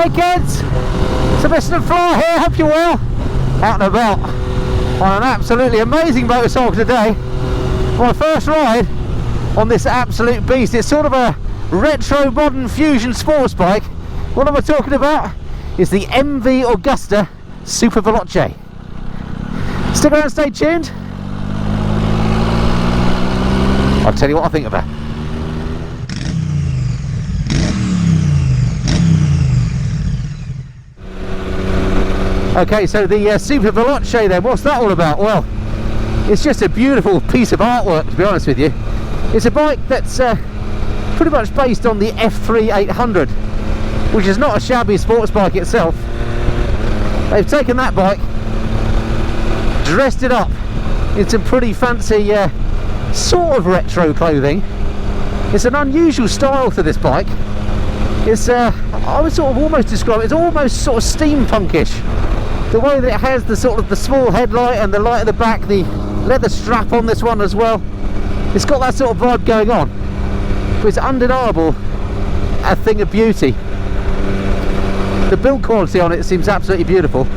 Hey kids, Sebastian and Fly here, hope you're well. Out and about on an absolutely amazing motorcycle today. My first ride on this absolute beast. It's sort of a retro modern fusion sports bike. What am I talking about? It's the MV Agusta Superveloce. Stick around, stay tuned. I'll tell you what I think about it. Okay, so the Superveloce then, what's that all about? Well, it's just a beautiful piece of artwork, to be honest with you. It's a bike that's pretty much based on the F3 800, which is not a shabby sports bike itself. They've taken that bike, dressed it up in some pretty fancy sort of retro clothing. It's an unusual style to this bike. It's I would sort of almost describe it as almost sort of steampunkish. The way that it has the sort of the small headlight and the light at the back, the leather strap on this one as well. It's got that sort of vibe going on. But it's undeniable a thing of beauty. The build quality on it seems absolutely beautiful.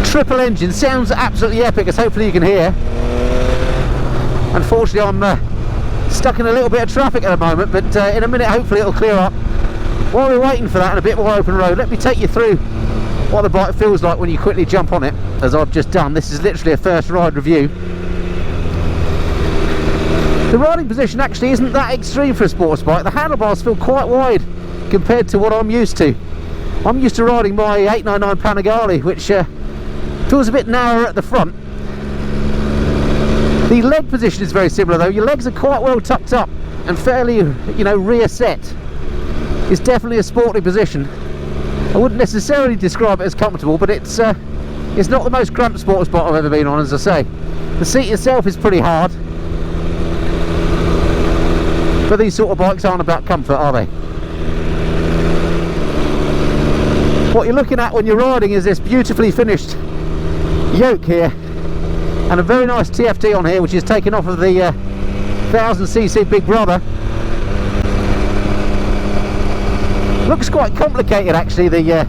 Triple engine, sounds absolutely epic, as hopefully you can hear. Unfortunately I'm stuck in a little bit of traffic at the moment, but in a minute hopefully it'll clear up. While we're waiting for that and a bit more open road, let me take you through what the bike feels like when you quickly jump on it, as I've just done. This is literally a first ride review. The riding position actually isn't that extreme for a sports bike. The handlebars feel quite wide compared to what I'm used to. I'm used to riding my 899 Panigale, which feels a bit narrower at the front. The leg position is very similar though. Your legs are quite well tucked up and fairly, you know, rear set. It's definitely a sporty position. I wouldn't necessarily describe it as comfortable, but it's not the most cramped sports bike I've ever been on, as I say. The seat itself is pretty hard, but these sort of bikes aren't about comfort, are they? What you're looking at when you're riding is this beautifully finished yoke here, and a very nice TFT on here, which is taken off of the 1000cc Big Brother. Looks quite complicated actually, the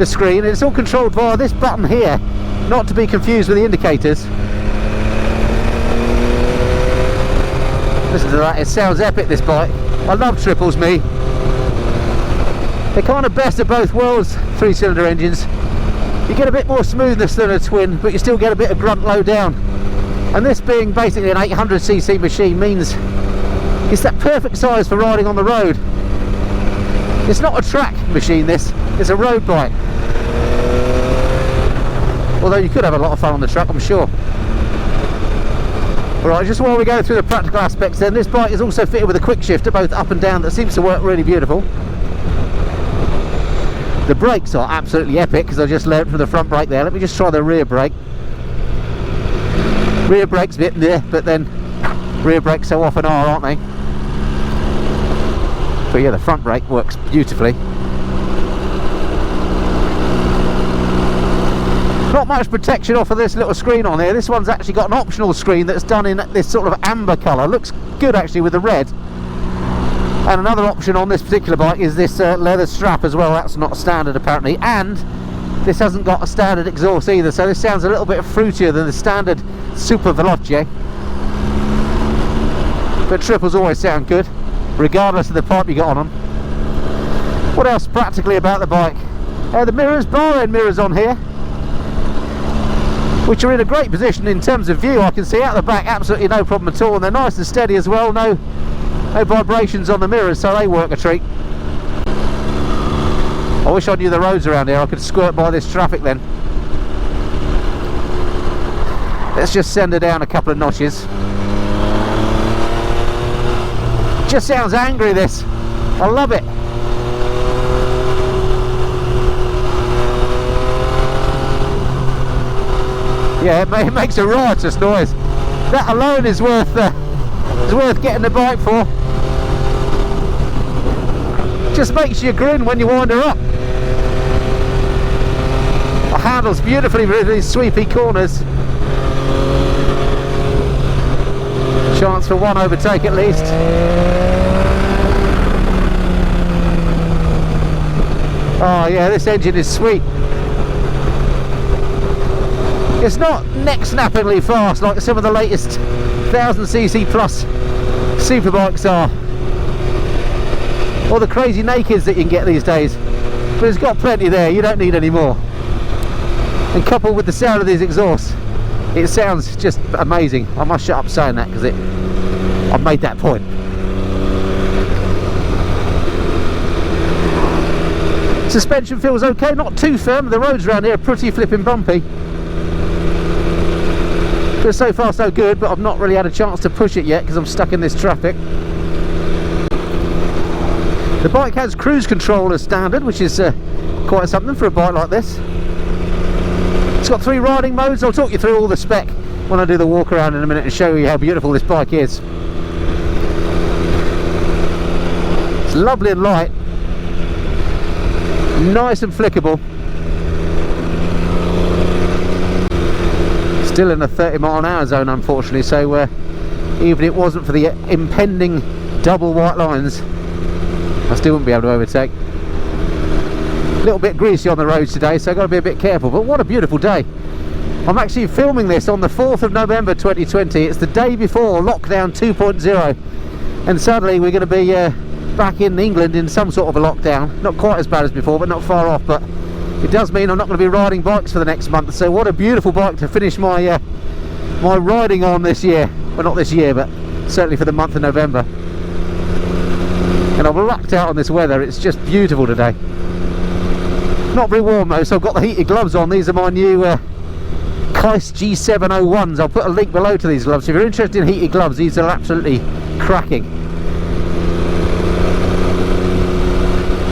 screen. It's all controlled via this button here, not to be confused with the indicators. Listen to that, it sounds epic, this bike. I love triples, me. They're kind of best of both worlds, 3-cylinder engines. You get a bit more smoothness than a twin, but you still get a bit of grunt low down. And this being basically an 800cc machine means it's that perfect size for riding on the road. It's not a track machine, this. It's a road bike. Although you could have a lot of fun on the track, I'm sure. Alright, just while we go through the practical aspects then, this bike is also fitted with a quick shifter, both up and down, that seems to work really beautiful. The brakes are absolutely epic, because I just learned from the front brake there. Let me just try the rear brake. Rear brake's a bit there, but then rear brakes so often are, aren't they? But yeah, the front brake works beautifully. Not much protection off of this little screen on here. This one's actually got an optional screen that's done in this sort of amber colour. Looks good actually with the red. And another option on this particular bike is this leather strap as well. That's not standard apparently. And this hasn't got a standard exhaust either, so this sounds a little bit fruitier than the standard Superveloce. But triples always sound good, regardless of the pipe you got on them. What else practically about the bike? The mirrors, bar end mirrors on here, which are in a great position in terms of view. I can see out the back absolutely no problem at all, and they're nice and steady as well. No vibrations on the mirrors, so they work a treat. I wish I knew the roads around here. I could squirt by this traffic then. Let's just send her down a couple of notches. Just sounds angry, this. I love it. Yeah, it makes a riotous noise. That alone is worth getting the bike for. Just makes you grin when you wind her up. It handles beautifully with these sweepy corners. Chance for one overtake at least. Oh yeah, this engine is sweet. It's not neck-snappingly fast like some of the latest 1000cc plus superbikes are, or the crazy nakeds that you can get these days, but it's got plenty there, you don't need any more. And coupled with the sound of these exhausts, it sounds just amazing. I must shut up saying that because I've made that point. Suspension feels okay, not too firm. The roads around here are pretty flipping bumpy. But so far so good, but I've not really had a chance to push it yet because I'm stuck in this traffic. The bike has cruise control as standard, which is quite something for a bike like this. It's got 3 riding modes. I'll talk you through all the spec when I do the walk around in a minute and show you how beautiful this bike is. It's lovely and light, nice and flickable. Still in a 30-mile-an-hour zone, unfortunately, so even if it wasn't for the impending double white lines, I still wouldn't be able to overtake. A little bit greasy on the roads today, so I've got to be a bit careful, but what a beautiful day. I'm actually filming this on the 4th of November 2020. It's the day before lockdown 2.0, and suddenly we're going to be back in England in some sort of a lockdown. Not quite as bad as before, but not far off. But it does mean I'm not going to be riding bikes for the next month, so what a beautiful bike to finish my my riding on this year. Well, not this year, but certainly for the month of November. And I've lucked out on this weather. It's just beautiful today. Not very warm though, so I've got the heated gloves on. These are my new Keis G701s. I'll put a link below to these gloves. If you're interested in heated gloves, these are absolutely cracking.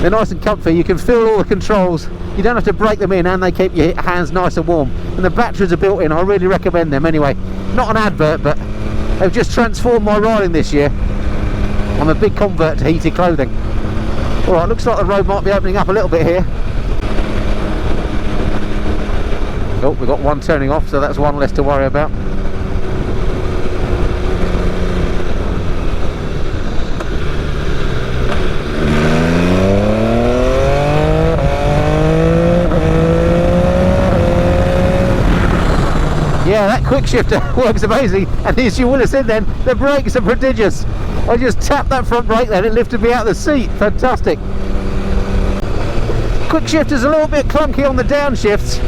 They're nice and comfy. You can feel all the controls. You don't have to break them in, and they keep your hands nice and warm. And the batteries are built in. I really recommend them anyway. Not an advert, but they've just transformed my riding this year. I'm a big convert to heated clothing. Alright, looks like the road might be opening up a little bit here. Oh, we've got one turning off, so that's one less to worry about. Yeah, that quick shifter works amazing, and as you will have seen then, the brakes are prodigious. I just tapped that front brake then, it lifted me out of the seat. Fantastic. Quick shifter's a little bit clunky on the downshifts,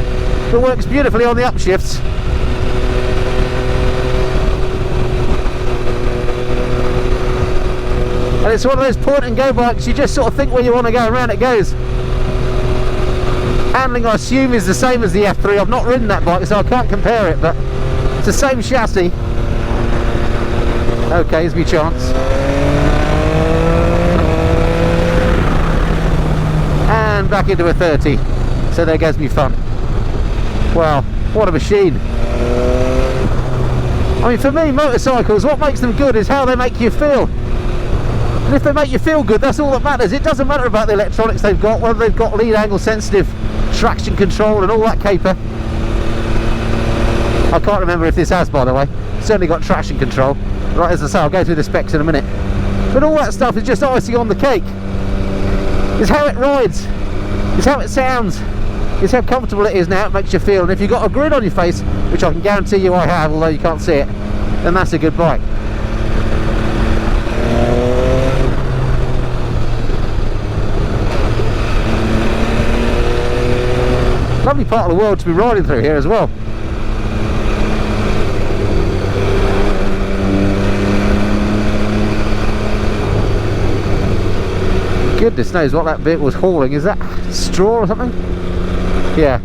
but works beautifully on the upshifts. And it's one of those point and go bikes, you just sort of think where you want to go, around it goes. Handling, I assume, is the same as the F3. I've not ridden that bike, so I can't compare it, but it's the same chassis. Okay, here's my chance. And back into a 30. So there goes me fun. Wow, what a machine. I mean, for me, motorcycles, what makes them good is how they make you feel. And if they make you feel good, that's all that matters. It doesn't matter about the electronics they've got, whether they've got lead angle sensitive traction control and all that caper. I can't remember if this has, by the way. Certainly got traction control. Right, as I say, I'll go through the specs in a minute. But all that stuff is just icing on the cake. It's how it rides. It's how it sounds. It's how comfortable it is now. It makes you feel. And if you've got a grin on your face, which I can guarantee you I have, although you can't see it, then that's a good bike. Lovely part of the world to be riding through here as well. Goodness knows what that bit was hauling. Is that straw or something? Yeah.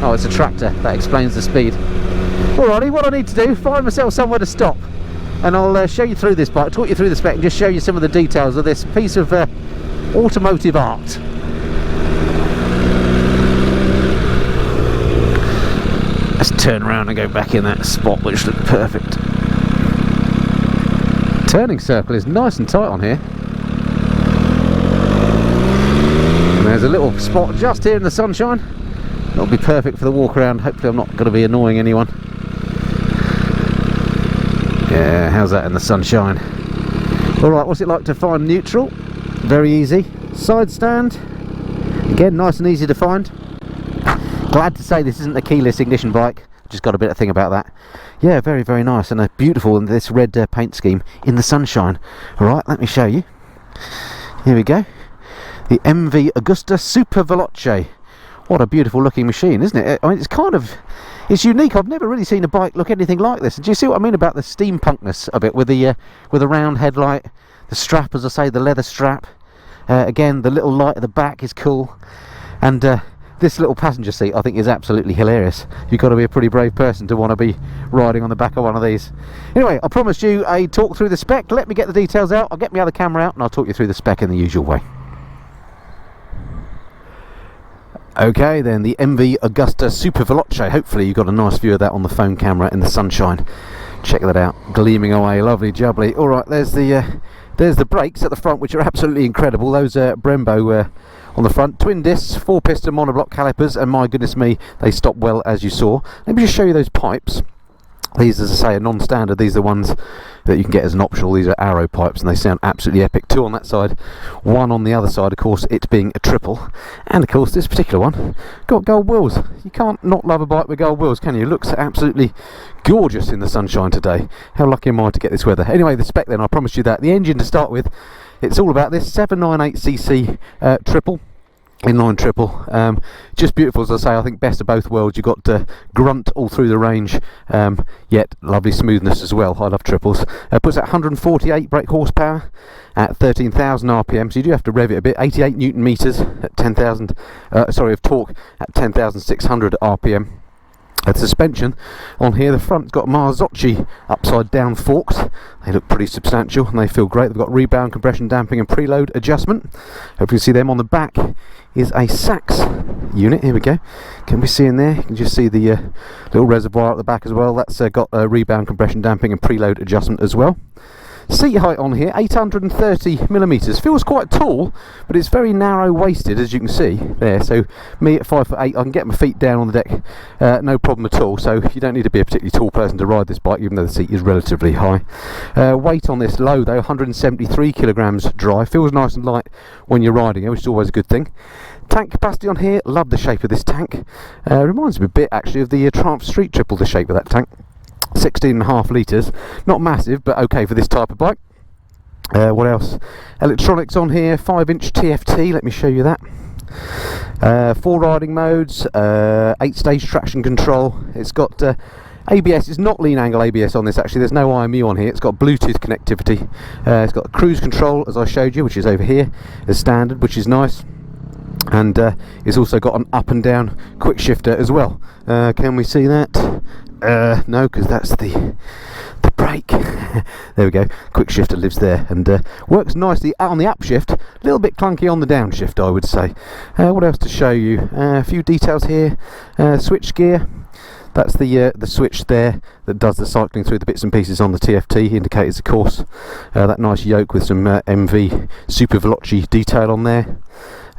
Oh, it's a tractor. That explains the speed. Alrighty, what I need to do, find myself somewhere to stop, and I'll show you through this bike, talk you through the spec, and just show you some of the details of this piece of automotive art. Let's turn around and go back in that spot which looked perfect. Turning circle is nice and tight on here. And there's a little spot just here in the sunshine. That'll be perfect for the walk around. Hopefully I'm not going to be annoying anyone. Yeah, how's that in the sunshine? Alright, what's it like to find neutral? Very easy. Side stand. Again, nice and easy to find. Glad to say this isn't a keyless ignition bike. Just got a bit of thing about that. Yeah, very, very nice, and beautiful in this red paint scheme in the sunshine. Alright, let me show you. Here we go. The MV Agusta Superveloce. What a beautiful looking machine, isn't it? I mean, it's unique. I've never really seen a bike look anything like this. And do you see what I mean about the steampunkness of it, with the round headlight, the strap, as I say, the leather strap. Again, the little light at the back is cool, and this little passenger seat I think is absolutely hilarious. You've got to be a pretty brave person to want to be riding on the back of one of these. Anyway, I promised you a talk through the spec. Let me get the details out. I'll get my other camera out and I'll talk you through the spec in the usual way. Okay then, the MV Agusta Superveloce. Hopefully you got a nice view of that on the phone camera in the sunshine. Check that out, gleaming away, lovely jubbly. Alright, there's the brakes at the front, which are absolutely incredible. Those Brembo on the front, twin discs, 4-piston monoblock calipers, and my goodness me, they stop well, as you saw. Let me just show you those pipes. These, as I say, are non-standard. These are the ones that you can get as an optional. These are arrow pipes and they sound absolutely epic. 2 on that side, 1 on the other side, of course, it being a triple. And of course, this particular one got gold wheels. You can't not love a bike with gold wheels, can you? It looks absolutely gorgeous in the sunshine today. How lucky am I to get this weather? Anyway, the spec then, I promised you that. The engine to start with, it's all about this 798cc triple. Inline triple, just beautiful, as I say. I think best of both worlds. You've got grunt all through the range, yet lovely smoothness as well. I love triples. Puts out 148 brake horsepower at 13,000 RPM, so you do have to rev it a bit. 88 Newton meters at 10,000, of torque at 10,600 RPM. The suspension on here, the front's got Marzocchi upside down forks. They look pretty substantial and they feel great. They've got rebound, compression, damping and preload adjustment. Hope you see them. On the back is a Sachs unit. Here we go. Can we see in there? You can just see the little reservoir at the back as well. That's got rebound, compression, damping and preload adjustment as well. Seat height on here, 830mm. Feels quite tall, but it's very narrow waisted, as you can see there. So me at 5'8", I can get my feet down on the deck, no problem at all. So you don't need to be a particularly tall person to ride this bike, even though the seat is relatively high. Weight on this low though, 173 kilograms dry. Feels nice and light when you're riding it, which is always a good thing. Tank capacity on here, love the shape of this tank. Reminds me a bit actually of the Triumph Street Triple, the shape of that tank. 16.5 litres, not massive but okay for this type of bike. What else? Electronics on here, 5-inch TFT, let me show you that. 4 riding modes, 8-stage traction control. It's got ABS. It's not lean angle ABS on this actually, there's no IMU on here. It's got Bluetooth connectivity. It's got cruise control, as I showed you, which is over here as standard, which is nice. And it's also got an up and down quick shifter as well. Can we see that? No, because that's the brake. There we go. Quick shifter lives there and works nicely on the upshift. A little bit clunky on the downshift, I would say. What else to show you? A few details here. Switch gear. That's the switch there that does the cycling through the bits and pieces on the TFT. Indicators, of course. That nice yoke with some MV Superveloce detail on there.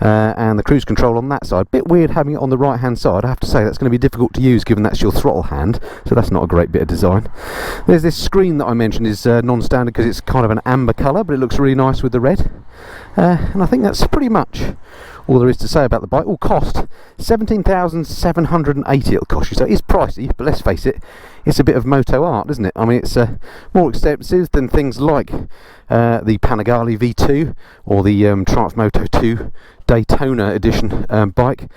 And the cruise control on that side. Bit weird having it on the right hand side. I have to say that's going to be difficult to use given that's your throttle hand, so that's not a great bit of design. There's this screen that I mentioned is non-standard because it's kind of an amber colour, but it looks really nice with the red. And I think that's pretty much all there is to say about the bike. Will cost $17,780 it'll cost you, so it is pricey, but let's face it, it's a bit of moto art, isn't it? I mean, it's more expensive than things like the Panigale V2 or the Triumph Moto 2 Daytona edition bike.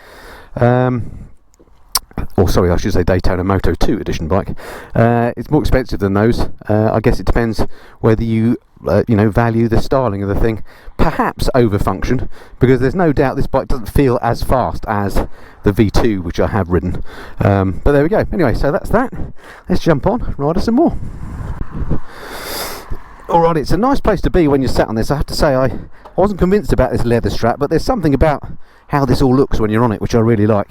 Or sorry, I should say Daytona Moto 2 edition bike. It's more expensive than those. I guess it depends whether you value the styling of the thing, perhaps over function, because there's no doubt this bike doesn't feel as fast as the V2 which I have ridden. But there we go. Anyway, so that's that. Let's jump on, ride us some more. Alright, it's a nice place to be when you're sat on this. I have to say, I wasn't convinced about this leather strap, but there's something about how this all looks when you're on it which I really like.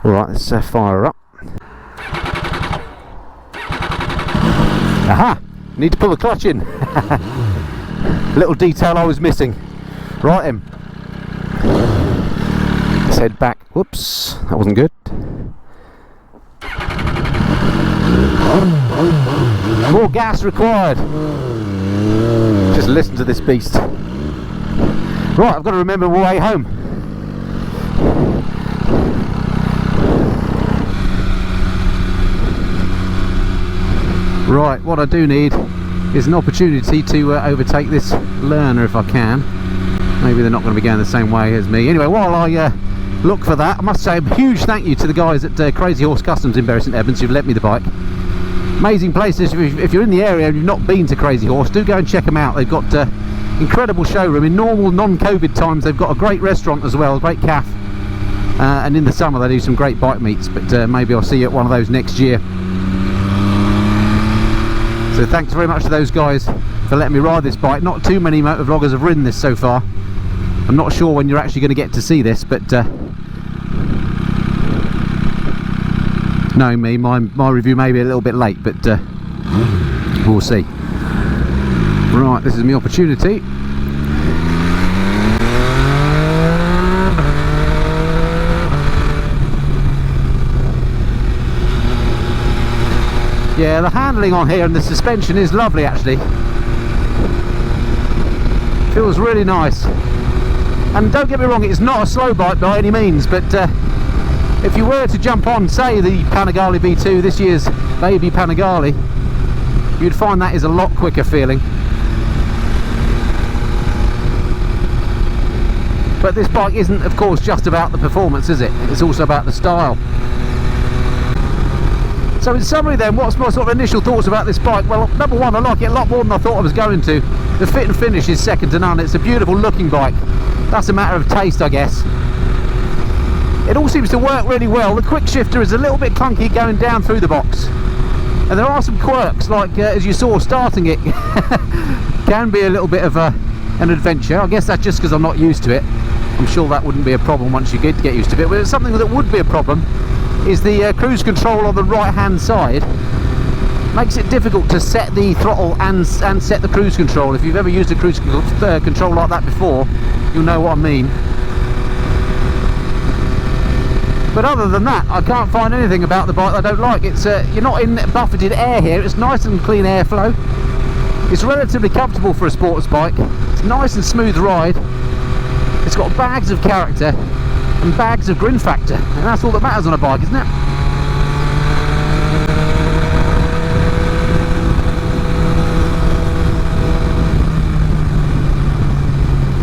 Alright, let's fire her up. Aha! Need to pull the clutch in. Little detail I was missing. Right then. Let's head back. Whoops, that wasn't good. More gas required. Just listen to this beast. Right, I've got to remember my way home. Right, what I do need is an opportunity to overtake this learner if I can. Maybe they're not going to be going the same way as me. Anyway, while I look for that, I must say a huge thank you to the guys at Krazy Horse Customs in Bury St Edmunds who've lent me the bike. Amazing places. If you're in the area and you've not been to Krazy Horse, do go and check them out. They've got incredible showroom. In normal non-COVID times they've got a great restaurant as well, a great cafe, and in the summer they do some great bike meets, but maybe I'll see you at one of those next year. So thanks very much to those guys for letting me ride this bike. Not too many motovloggers have ridden this so far. I'm not sure when you're actually going to get to see this, but knowing me, my review may be a little bit late, but we'll see. Right, this is my opportunity. Yeah, the handling on here and the suspension is lovely actually. Feels really nice. And don't get me wrong, it's not a slow bike by any means, but if you were to jump on, say, the Panigale V2, this year's baby Panigale, you'd find that is a lot quicker feeling. But this bike isn't, of course, just about the performance, is it? It's also about the style. So in summary then, what's my sort of initial thoughts about this bike? Well, number one, I like it a lot more than I thought I was going to. The fit and finish is second to none. It's a beautiful looking bike. That's a matter of taste, I guess. It all seems to work really well. The quick shifter is a little bit clunky going down through the box. And there are some quirks, like as you saw, starting it can be a little bit of an adventure. I guess that's just because I'm not used to it. I'm sure that wouldn't be a problem once you get used to it. But something that would be a problem is the cruise control on the right hand side. Makes it difficult to set the throttle and set the cruise control. If you've ever used a cruise control like that before, you'll know what I mean. But other than that, I can't find anything about the bike I don't like. It's you're not in buffeted air here. It's nice and clean airflow. It's relatively comfortable for a sports bike. It's a nice and smooth ride. It's got bags of character and bags of grin factor, and that's all that matters on a bike, isn't it?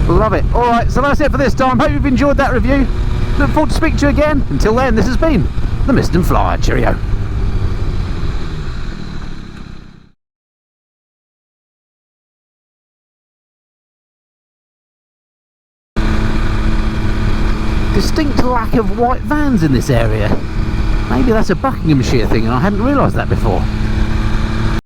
Love it. Alright, so that's it for this time. Hope you've enjoyed that review. Look forward to speaking to you again. Until then, this has been the Mist and Flyer. Cheerio. Distinct lack of white vans in this area. Maybe that's a Buckinghamshire thing and I hadn't realised that before.